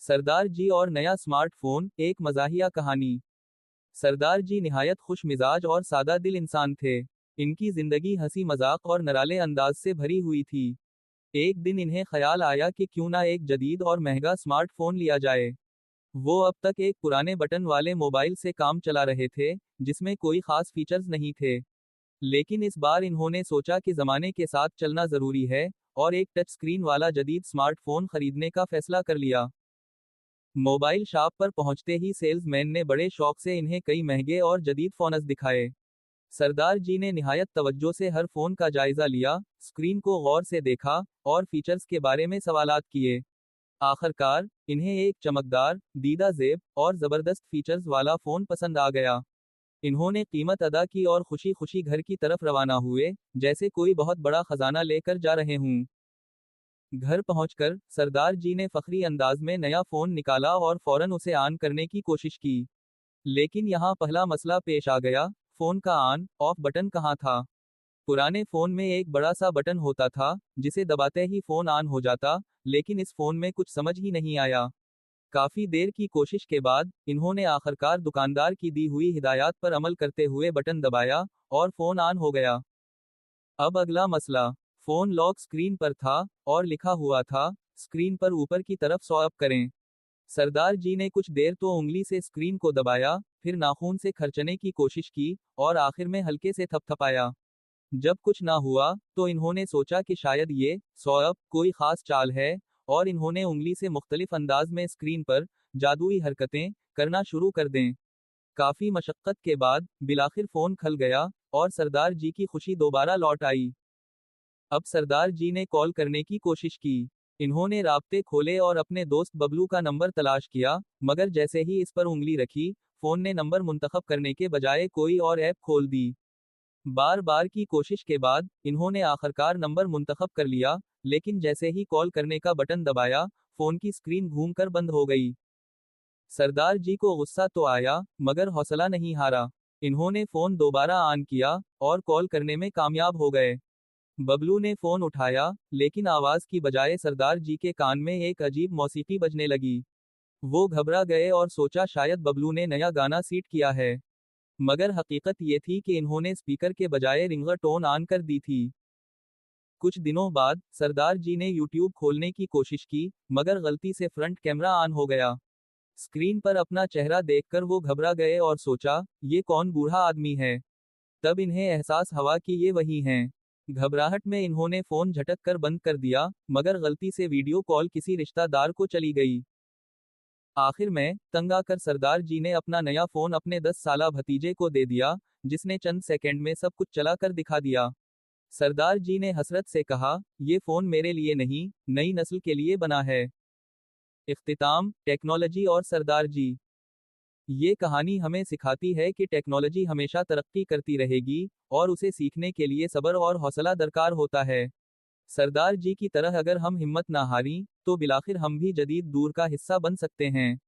सरदार जी और नया स्मार्टफोन, एक मज़ाहिया कहानी। सरदार जी निहायत खुश मिजाज और सादा दिल इंसान थे। इनकी जिंदगी हंसी मजाक और नराले अंदाज से भरी हुई थी। एक दिन इन्हें ख्याल आया कि क्यों ना एक जदीद और महंगा स्मार्टफोन लिया जाए। वो अब तक एक पुराने बटन वाले मोबाइल से काम चला रहे थे, जिसमें कोई खास फीचर्स नहीं थे। लेकिन इस बार इन्होंने सोचा कि जमाने के साथ चलना जरूरी है, और एक टच स्क्रीन वाला जदीद स्मार्टफोन खरीदने का फैसला कर लिया। मोबाइल शॉप पर पहुंचते ही सेल्समैन ने बड़े शौक से इन्हें कई महंगे और जदीद फोन्स दिखाए। सरदार जी ने निहायत तवज्जो से हर फोन का जायजा लिया, स्क्रीन को गौर से देखा, और फीचर्स के बारे में सवालात किए। आखिरकार इन्हें एक चमकदार, दीदा जेब और जबरदस्त फीचर्स वाला फोन पसंद आ गया। इन्होंने कीमत अदा की और खुशी खुशी घर की तरफ रवाना हुए, जैसे कोई बहुत बड़ा खजाना लेकर जा रहे हूं। घर पहुंचकर सरदार जी ने फखरी अंदाज में नया फोन निकाला और फौरन उसे ऑन करने की कोशिश की। लेकिन यहाँ पहला मसला पेश आ गया, फोन का ऑन ऑफ बटन कहाँ था। पुराने फोन में एक बड़ा सा बटन होता था, जिसे दबाते ही फोन ऑन हो जाता, लेकिन इस फोन में कुछ समझ ही नहीं आया। काफी देर की कोशिश के बाद इन्होंने आखिरकार दुकानदार की दी हुई हिदायत पर अमल करते हुए बटन दबाया, और फोन ऑन हो गया। अब अगला मसला, फोन लॉक स्क्रीन पर था, और लिखा हुआ था, स्क्रीन पर ऊपर की तरफ स्वाइप करें। सरदार जी ने कुछ देर तो उंगली से स्क्रीन को दबाया, फिर नाखून से खरचने की कोशिश की, और आखिर में हल्के से थपथपाया। जब कुछ ना हुआ, तो इन्होंने सोचा कि शायद ये स्वाइप कोई खास चाल है, और इन्होंने उंगली से मुख्तलिफ अंदाज में स्क्रीन पर जादुई हरकतें करना शुरू कर दें। काफी मशक्कत के बाद बिलाखिर फोन खल गया, और सरदार जी की खुशी दोबारा लौट आई। अब सरदार जी ने कॉल करने की कोशिश की। इन्होंने राब्ते खोले और अपने दोस्त बबलू का नंबर तलाश किया, मगर जैसे ही इस पर उंगली रखी, फोन ने नंबर मुंतखब करने के बजाय कोई और ऐप खोल दी। बार बार की कोशिश के बाद इन्होंने आखिरकार नंबर मुंतखब कर लिया, लेकिन जैसे ही कॉल करने का बटन दबाया, फोन की स्क्रीन घूमकर बंद हो गई। सरदार जी को गुस्सा तो आया, मगर हौसला नहीं हारा। इन्होंने फोन दोबारा ऑन किया, और कॉल करने में कामयाब हो गए। बबलू ने फोन उठाया, लेकिन आवाज की बजाय सरदार जी के कान में एक अजीब मौसीकी बजने लगी। वो घबरा गए और सोचा शायद बबलू ने नया गाना सीट किया है। मगर हकीकत ये थी कि इन्होंने स्पीकर के बजाय रिंगर टोन ऑन कर दी थी। कुछ दिनों बाद सरदार जी ने यूट्यूब खोलने की कोशिश की, मगर गलती से फ्रंट कैमरा ऑन हो गया। स्क्रीन पर अपना चेहरा देखकर वो घबरा गए और सोचा, ये कौन बूढ़ा आदमी है। तब इन्हें एहसास हुआ कि ये वही हैं। घबराहट में इन्होंने फोन झटक कर बंद कर दिया, मगर गलती से वीडियो कॉल किसी रिश्तेदार को चली गई। आखिर में तंग आकर सरदार जी ने अपना नया फोन अपने 10 साला भतीजे को दे दिया, जिसने चंद सेकंड में सब कुछ चला कर दिखा दिया। सरदार जी ने हसरत से कहा, ये फोन मेरे लिए नहीं, नई नस्ल के लिए बना है। इख्तिताम, टेक्नोलॉजी और सरदार जी। ये कहानी हमें सिखाती है कि टेक्नोलॉजी हमेशा तरक्की करती रहेगी, और उसे सीखने के लिए सब्र और हौसला दरकार होता है। सरदार जी की तरह अगर हम हिम्मत ना हारी, तो बिलाखिर हम भी जदीद दूर का हिस्सा बन सकते हैं।